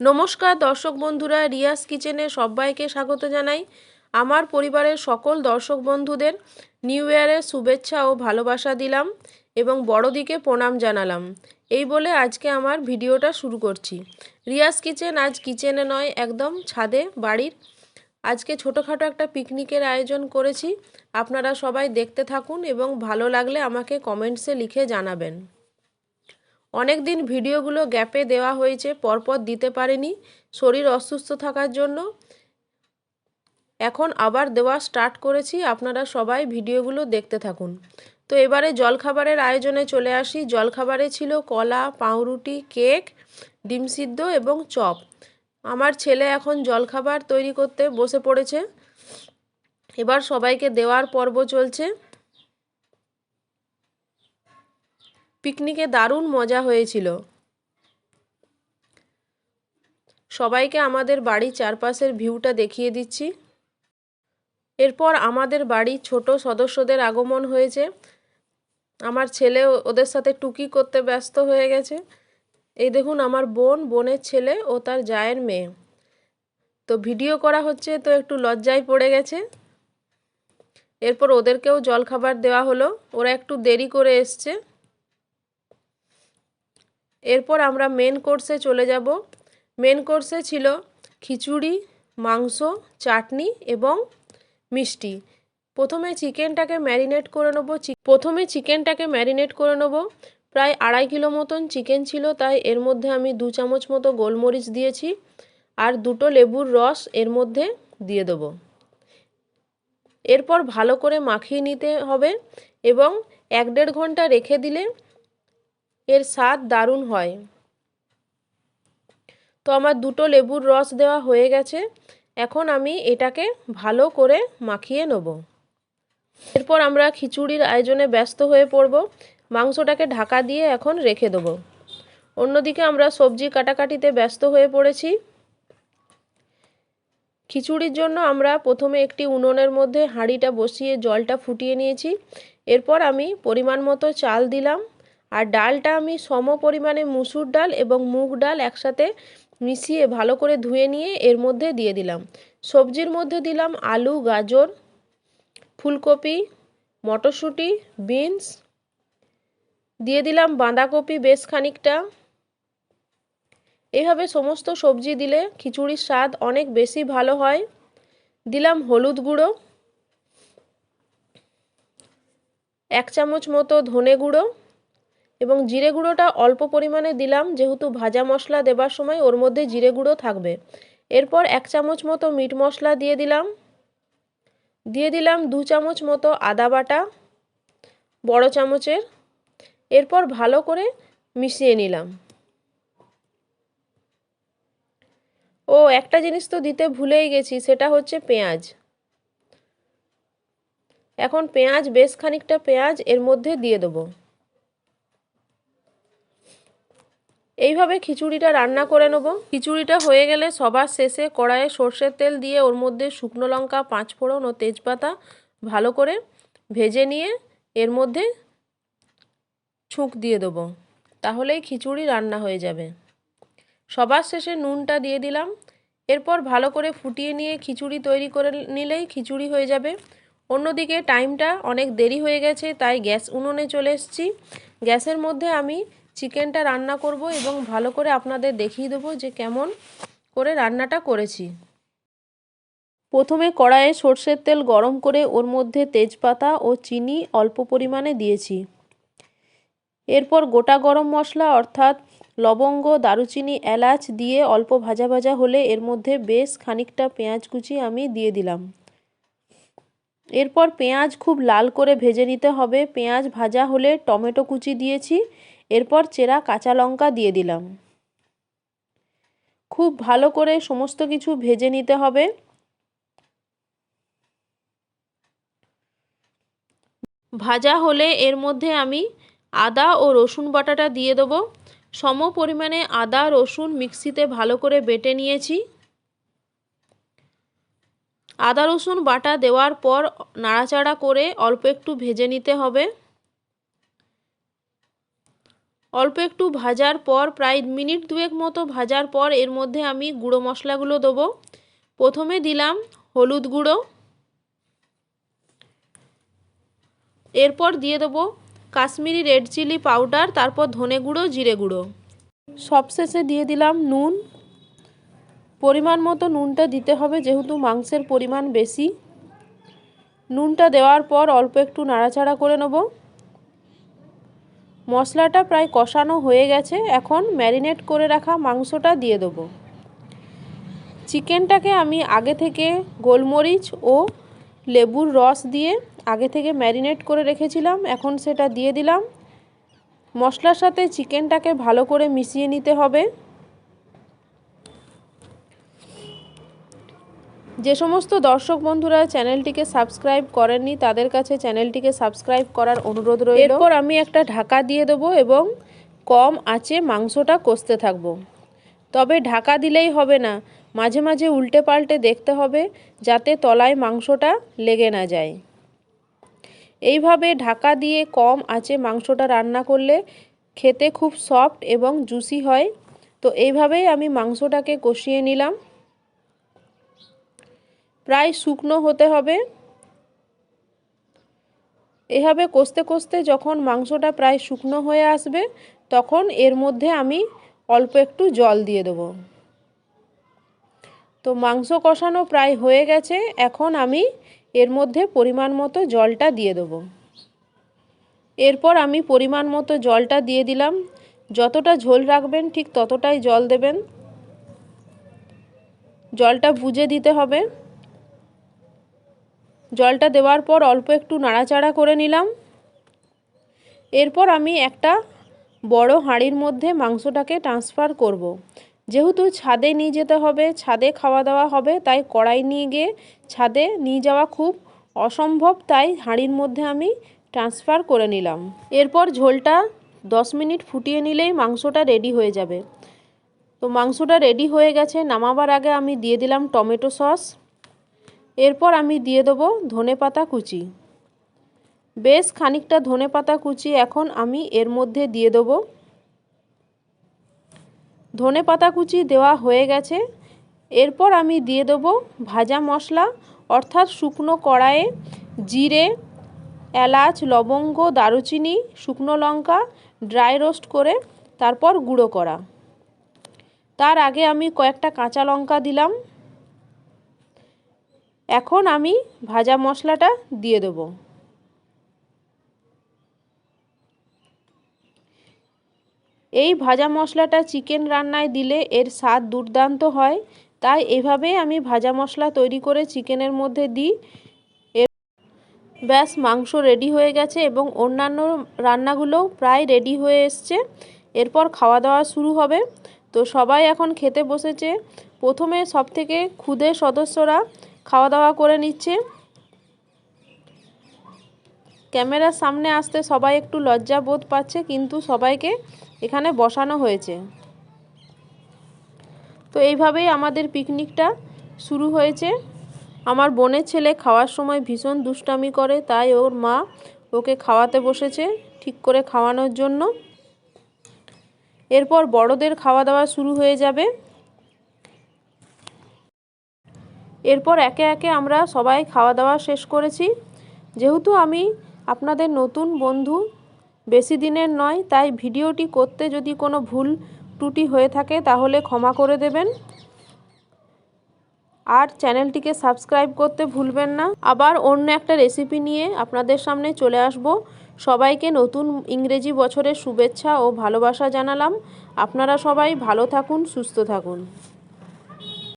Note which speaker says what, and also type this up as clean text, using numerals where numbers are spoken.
Speaker 1: নমস্কার দর্শক বন্ধুরা, রিয়াস কিচেনে সবাইকে স্বাগত জানাই। আমার পরিবারের সকল দর্শক বন্ধুদের নিউ ইয়ারের শুভেচ্ছা ও ভালোবাসা দিলাম এবং বড়দিকে প্রণাম জানালাম। এই বলে আজকে আমার ভিডিওটা শুরু করছি। রিয়াস কিচেন আজ কিচেনে নয়, একদম ছাদে বাড়ির। আজকে ছোটোখাটো একটা পিকনিকের আয়োজন করেছি। আপনারা সবাই দেখতে থাকুন এবং ভালো লাগলে আমাকে কমেন্টসে লিখে জানাবেন। অনেক দিন ভিডিওগুলো গ্যাপে দেওয়া হয়েছে, পরপর দিতে পারিনি শরীর অসুস্থ থাকার জন্য। এখন আবার দেওয়া স্টার্ট করেছি, আপনারা সবাই ভিডিওগুলো দেখতে থাকুন। তো এবারে জলখাবারের আয়োজনে চলে আসি। জলখাবারে ছিল কলা, পাউরুটি, কেক, ডিম সিদ্ধ এবং চপ। আমার ছেলে এখন জলখাবার তৈরি করতে বসে পড়েছে। এবার সবাইকে দেওয়ার পর্ব চলছে। পিকনিকে দারুণ মজা হয়েছিল। সবাইকে আমাদের বাড়ির চারপাশের ভিউটা দেখিয়ে দিচ্ছি। এরপর আমাদের বাড়ির ছোট সদস্যদের আগমন হয়েছে। আমার ছেলে ওদের সাথে টুকি করতে ব্যস্ত হয়ে গেছে। এই দেখুন আমার বোনের ছেলে ও তার জায়ের মেয়ে। তো ভিডিও করা হচ্ছে তো একটু লজ্জায় পড়ে গেছে। এরপর ওদেরকেও জলখাবার দেওয়া হলো, ওরা একটু দেরি করে এসছে। এরপর আমরা মেন কোর্সে চলে যাব। মেন কোর্সে ছিল খিচুড়ি, মাংস, চাটনি এবং মিষ্টি। প্রথমে চিকেনটাকে ম্যারিনেট করে নেব। প্রায় 2.5 কিলো মতন চিকেন ছিল, তাই এর মধ্যে আমি 2 চামচ মতো গোলমরিচ দিয়েছি আর 2টো লেবুর রস এর মধ্যে দিয়ে দেব। এরপর ভালো করে মাখিয়ে নিতে হবে এবং 1-1.5 ঘন্টা রেখে দিলে এর স্বাদ দারুণ হয়। তো আমার 2টো লেবুর রস দেওয়া হয়ে গেছে। এখন আমি এটাকে ভালো করে মাখিয়ে নেব। এরপর আমরা খিচুড়ির আয়োজনে ব্যস্ত হয়ে পড়ব। মাংসটাকে ঢাকা দিয়ে এখন রেখে দেব। অন্যদিকে আমরা সবজি কাটাকাটিতে ব্যস্ত হয়ে পড়েছি। খিচুড়ির জন্য আমরা প্রথমে একটি উনুনের মধ্যে হাঁড়িটা বসিয়ে জলটা ফুটিয়ে নিয়েছি। এরপর আমি পরিমাণ মতো চাল দিলাম আর ডালটা আমি সম পরিমাণে মুসুর ডাল এবং মুগ ডাল একসাথে মিশিয়ে ভালো করে ধুয়ে নিয়ে এর মধ্যে দিয়ে দিলাম। সবজির মধ্যে দিলাম আলু, গাজর, ফুলকপি, মটরশুঁটি, বিনস, দিয়ে দিলাম বাঁধাকপি বেশ খানিকটা। এইভাবে সমস্ত সবজি দিলে খিচুড়ির স্বাদ অনেক বেশি ভালো হয়। দিলাম হলুদ গুঁড়ো, 1 চামচ মতো ধনে গুঁড়ো এবং জিরে গুঁড়োটা অল্প পরিমাণে দিলাম, যেহেতু ভাজা মশলা দেবার সময় ওর মধ্যে জিরে গুঁড়ো থাকবে। এরপর 1 চামচ মতো মিট মশলা দিয়ে দিলাম 2 চামচ মতো আদা বাটা, বড় চামচের। এরপর ভালো করে মিশিয়ে নিলাম। ও একটা জিনিস তো দিতে ভুলেই গেছি, সেটা হচ্ছে পেঁয়াজ। এখন বেশ খানিকটা পেঁয়াজ এর মধ্যে দিয়ে দেবো। এইভাবে খিচুড়িটা রান্না করে নেব। খিচুড়িটা হয়ে গেলে সবার শেষে কড়াইয়ে সর্ষের তেল দিয়ে ওর মধ্যে শুকনো লঙ্কা, 5 ফোড়ন ও তেজপাতা ভালো করে ভেজে নিয়ে এর মধ্যে ছুঁক দিয়ে দেবো। তাহলেই খিচুড়ি রান্না হয়ে যাবে। সবার শেষে নুনটা দিয়ে দিলাম। এরপর ভালো করে ফুটিয়ে নিয়ে খিচুড়ি তৈরি করে নিলেই খিচুড়ি হয়ে যাবে। অন্যদিকে টাইমটা অনেক দেরি হয়ে গেছে, তাই গ্যাস উনুনে চলে এসেছি। গ্যাসের মধ্যে আমি চিকেনটা রান্না করব এবং ভালো করে আপনাদের দেখিয়ে দেবো যে কেমন করে রান্নাটা করেছি। প্রথমে কড়াইয়ে সর্ষের তেল গরম করে ওর মধ্যে তেজপাতা ও চিনি অল্প পরিমাণে দিয়েছি। এরপর গোটা গরম মশলা অর্থাৎ লবঙ্গ, দারুচিনি, এলাচ দিয়ে অল্প ভাজা ভাজা হলে এর মধ্যে বেশ খানিকটা পেঁয়াজ কুচি আমি দিয়ে দিলাম। এরপর পেঁয়াজ খুব লাল করে ভেজে নিতে হবে। পেঁয়াজ ভাজা হলে টমেটো কুচি দিয়েছি। এরপর চেরা কাঁচা লঙ্কা দিয়ে দিলাম। খুব ভালো করে সমস্ত কিছু ভেজে নিতে হবে। ভাজা হলে এর মধ্যে আমি আদা ও রসুন বাটাটা দিয়ে দেবো। সম পরিমাণে আদা রসুন মিক্সিতে ভালো করে বেটে নিয়েছি। আদা রসুন বাটা দেওয়ার পর নাড়াচাড়া করে অল্প একটু ভেজে নিতে হবে। অল্প একটু ভাজার পর প্রায় মিনিট দুয়েক মতো ভাজার পর এর মধ্যে আমি গুঁড়ো মশলাগুলো দেবো। প্রথমে দিলাম হলুদ গুঁড়ো, এরপর দিয়ে দেবো কাশ্মীরি রেড চিলি পাউডার, তারপর ধনে গুঁড়ো, জিরে গুঁড়ো, সবশেষে দিয়ে দিলাম নুন। পরিমাণ মতো নুনটা দিতে হবে যেহেতু মাংসের পরিমাণ বেশি। নুনটা দেওয়ার পর অল্প একটু নাড়াচাড়া করে নেব। মশলাটা প্রায় কষানো হয়ে গেছে, এখন ম্যারিনেট করে রাখা মাংসটা দিয়ে দেবো। চিকেনটাকে আমি আগে থেকে গোলমরিচ ও লেবুর রস দিয়ে আগে থেকে ম্যারিনেট করে রেখেছিলাম, এখন সেটা দিয়ে দিলাম। মশলার সাথে চিকেনটাকে ভালো করে মিশিয়ে নিতে হবে। যে সমস্ত দর্শক বন্ধুরা চ্যানেলটিকে সাবস্ক্রাইব করেননি তাদের কাছে চ্যানেলটিকে সাবস্ক্রাইব করার অনুরোধ রইল। এরপর আমি একটা ঢাকা দিয়ে দেবো এবং কম আঁচে মাংসটা কষতে থাকবো। তবে ঢাকা দিলেই হবে না, মাঝে মাঝে উল্টে পাল্টে দেখতে হবে যাতে তলায় মাংসটা লেগে না যায়। এইভাবে ঢাকা দিয়ে কম আঁচে মাংসটা রান্না করলে খেতে খুব সফট এবং জুসি হয়। তো এইভাবেই আমি মাংসটাকে কষিয়ে নিলাম। প্রায় শুকনো হতে হবে। এভাবে কষতে কষতে যখন মাংসটা প্রায় শুকনো হয়ে আসবে তখন এর মধ্যে আমি অল্প একটু জল দিয়ে দেবো। তো মাংস কষানো প্রায় হয়ে গেছে, এখন আমি এর মধ্যে পরিমাণ মতো জলটা দিয়ে দেবো। এরপর আমি পরিমাণ মতো জলটা দিয়ে দিলাম। যতটা ঝোল রাখবেন ঠিক ততটাই জল দেবেন। জলটা বুঝে দিতে হবে। জলটা দেওয়ার পর অল্প একটু নাড়াচাড়া করে নিলাম। এরপর আমি একটা বড় হাঁড়ির মধ্যে মাংসটাকে ট্রান্সফার করব। যেহেতু ছাদে নিয়ে যেতে হবে, ছাদে খাওয়া দাওয়া হবে, তাই কড়াই নিয়ে গিয়ে ছাদে নিয়ে যাওয়া খুব অসম্ভব, তাই হাঁড়ির মধ্যে আমি ট্রান্সফার করে নিলাম। এরপর ঝোলটা 10 মিনিট ফুটিয়ে নিলেই মাংসটা রেডি হয়ে যাবে। তো মাংসটা রেডি হয়ে গেছে। নামাবার আগে আমি দিয়ে দিলাম টমেটো সস। এরপর আমি দিয়ে দেবো ধনেপাতা কুচি, বেশ খানিকটা ধনেপাতা কুচি এখন আমি এর মধ্যে দিয়ে দেবো। ধনেপাতা কুচি দেওয়া হয়ে গেছে। এরপর আমি দিয়ে দেবো ভাজা মশলা, অর্থাৎ শুকনো কড়াইয়ে জিরে, এলাচ, লবঙ্গ, দারুচিনি, শুকনো লঙ্কা ড্রাই রোস্ট করে তারপর গুঁড়ো করা। তার আগে আমি কয়েকটা কাঁচা লঙ্কা দিলাম। এখন আমি ভাজা মশলাটা দিয়ে দেবো। এই ভাজা মশলাটা চিকেন রান্নায় দিলে এর স্বাদ দুর্দান্ত হয়, তাই এভাবেই আমি ভাজা মশলা তৈরি করে চিকেনের মধ্যে দিই। ব্যাস মাংস রেডি হয়ে গেছে এবং অন্যান্য রান্নাগুলোও প্রায় রেডি হয়ে এসছে। এরপর খাওয়া দাওয়া শুরু হবে। তো সবাই এখন খেতে বসেছে। প্রথমে সবথেকে ক্ষুদে সদস্যরা খাওয়া দাওয়া করে নিচ্ছে। ক্যামেরার সামনে আসতে সবাই একটু লজ্জা বোধ পাচ্ছে, কিন্তু সবাইকে এখানে বসানো হয়েছে। তো এইভাবেই আমাদের পিকনিকটা শুরু হয়েছে। আমার বোনের ছেলে খাওয়ার সময় ভীষণ দুষ্টামি করে, তাই ওর মা ওকে খাওয়াতে বসেছে ঠিক করে খাওয়ানোর জন্য। এরপর বড়দের খাওয়া দাওয়া শুরু হয়ে যাবে। এরপর একে একে আমরা সবাই খাওয়া দাওয়া শেষ করেছি। যেহেতু আমি আপনাদের নতুন বন্ধু, বেশি দিনের নয়, তাই ভিডিওটি করতে যদি কোনো ভুল ত্রুটি হয়ে থাকে তাহলে ক্ষমা করে দেবেন। আর চ্যানেলটিকে সাবস্ক্রাইব করতে ভুলবেন না। আবার অন্য একটা রেসিপি নিয়ে আপনাদের সামনে চলে আসব। সবাইকে নতুন ইংরেজি বছরের শুভেচ্ছা ও ভালোবাসা জানালাম। আপনারা সবাই ভালো থাকুন, সুস্থ থাকুন।